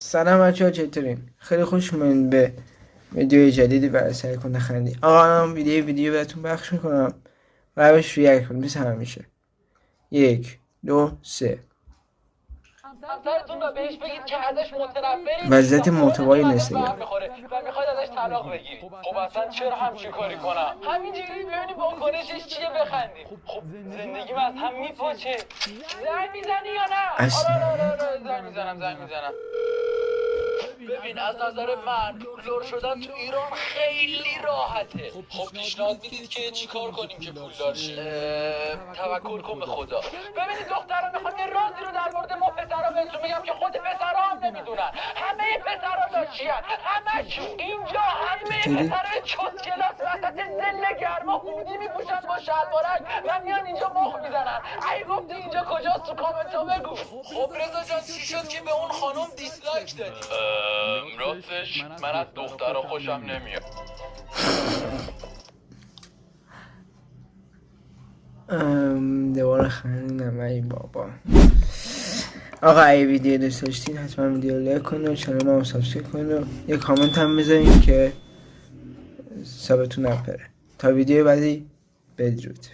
سلام بچه ها، چطورین؟ خیلی خوش اومدین به ویدیو جدیدی برای سعی کن نخندی. آقا من ویدیو براتون پخش میکنم و بهش ریاکت کنیم مثل همیشه. 1 2 3. همسرتون رو بهش بگید که ازش متنفرید وضعیت محتوای اینستاگرام و میخواید ازش طلاق بگیرید. خب اصلا چرا همچین کاری کنم؟ همینجوری ببینید واکنشش چیه بخندید. خب زندگیم از هم میپاچه. زنگ میزنی یا نه؟ اصلا زنگ میزنم. ببین از نظر من پولدار شدن تو ایران خیلی راحته. خب پیشنهاد میدید که چیکار کنیم که پولدار شیم؟ توکل کن به خدا. ببینید دخترا میخوام یه رازی رو در مورد ما پسرا بهتون میگم که خود پسرا هم نمیدونن. همه پسرا داشتین، همشون اینجا همه پسرای چوت کلاس وسط زل گرما هودی میپوشن با شلوارک و میان اینجا مخ میزنن. ای گفتی اینجا کجاست تو کامنتا بگو. خب رضا جان چی شد که به اون خانم دیسلایک دادی؟ راستش من از دخترها خوشم نمیاد. دوباره خندیدم ای بابا. آقا اگه ویدیو دوست داشتین حتما ویدیو لایک کنید و چنل ما رو سابسکرایب کنید و یه کامنت هم بذارین که حسابتون نپره. تا ویدیو بعدی بدرود.